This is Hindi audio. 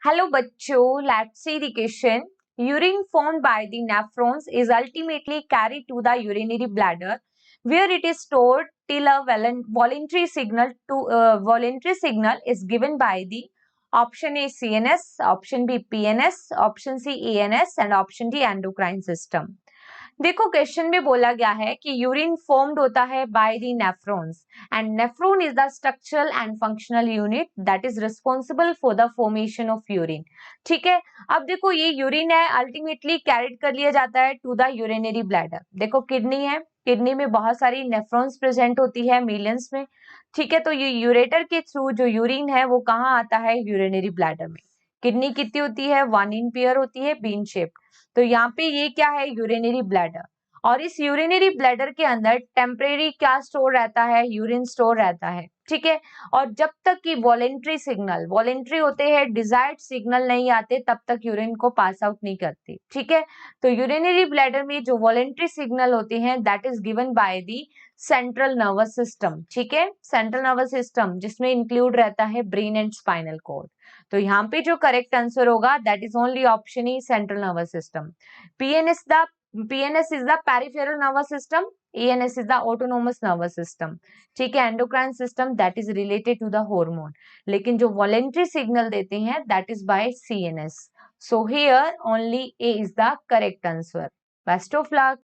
Hello बच्चों, let's see the question. Urine formed by the nephrons is ultimately carried to the urinary bladder, where it is stored till a voluntary signal is given by the option A CNS, option B PNS, option C ANS and option D endocrine system. देखो क्वेश्चन में बोला गया है कि यूरिन फॉर्म्ड होता है by the nephrons and nephron is the structural and functional unit that is responsible for the formation of urine. ठीक है, अब देखो ये यूरिन है अल्टीमेटली कैरिड कर लिया जाता है टू द यूरिनरी ब्लैडर। देखो किडनी है, किडनी में बहुत सारी नेफ्रॉन्स प्रेजेंट होती है मिलियंस में। ठीक है, तो ये यूरेटर के थ्रू जो यूरिन है वो कहाँ आता है? यूरिनरी ब्लैडर में। किडनी कितनी होती है? 1 इन पेयर होती है, बीन शेप। तो यहाँ पे ये क्या है? Urinary bladder. और इस यूरिनरी ब्लैडर के अंदर टेम्परेरी क्या स्टोर रहता है? यूरिन स्टोर रहता है। ठीक है, और जब तक कि वॉलेंट्री होते हैं, डिजायर्ड सिग्नल नहीं आते, तब तक यूरिन को पास आउट नहीं करती। ठीक है, तो यूरिनरी ब्लैडर में जो वॉलेंट्री सिग्नल होते हैं that is given by the central nervous system. ठीक है, सेंट्रल नर्वस सिस्टम जिसमें इंक्लूड रहता है ब्रेन एंड स्पाइनल कॉर्ड। तो यहाँ पे जो करेक्ट आंसर होगा that is only option E, central nervous system. PNS is the peripheral nervous system, ANS is the autonomous nervous system. ठीक है, endocrine system that is related to the hormone, लेकिन जो वॉलेंट्री सिग्नल देते हैं that is by CNS. So here only A is the correct answer. Best of luck.